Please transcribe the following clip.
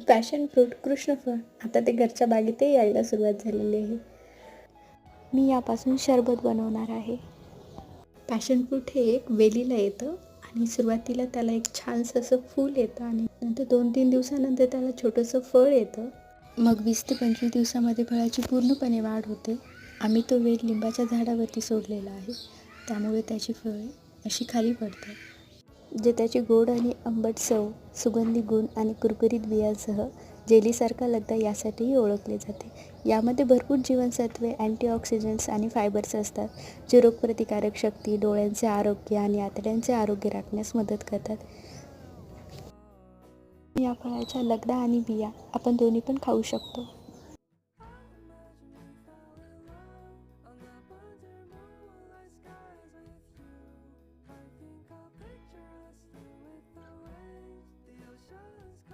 Passion fruit कृष्णफळ आता ते घरच्या बागेतही यायला सुरुवात झालेली आहे. मी यापासून शरबत बनवणार आहे. पॅशन फ्रूट हे एक वेलीला येतं आणि सुरुवातीला त्याला एक छानसं असं फूल येतं आणि नंतर 2-3 दिवसानंतर त्याला छोटंसं फळ येतं. मग 20 ते 25 दिवसामध्ये फळाची पूर्णपणे वाढ होते. आम्ही तो वेल लिंबाच्या झाडावरती सोडलेला आहे, त्यामुळे त्याची फळे अशी खाली पडतात. जे त्याची गोड आणि आंबट चव, सुगंधी गुण आणि कुरकुरीत बियांसह जेलीसारखा लगदा यासाठीही ओळखले जाते. यामध्ये भरपूर जीवनसत्वे, अँटीऑक्सिडंट्स आणि फायबर्स असतात, जे रोगप्रतिकारक शक्ती, डोळ्यांचे आरोग्य आणि आतड्यांचे आरोग्य राखण्यास मदत करतात. या फळाच्या लगदा आणि बिया आपण दोन्ही पण खाऊ शकतो.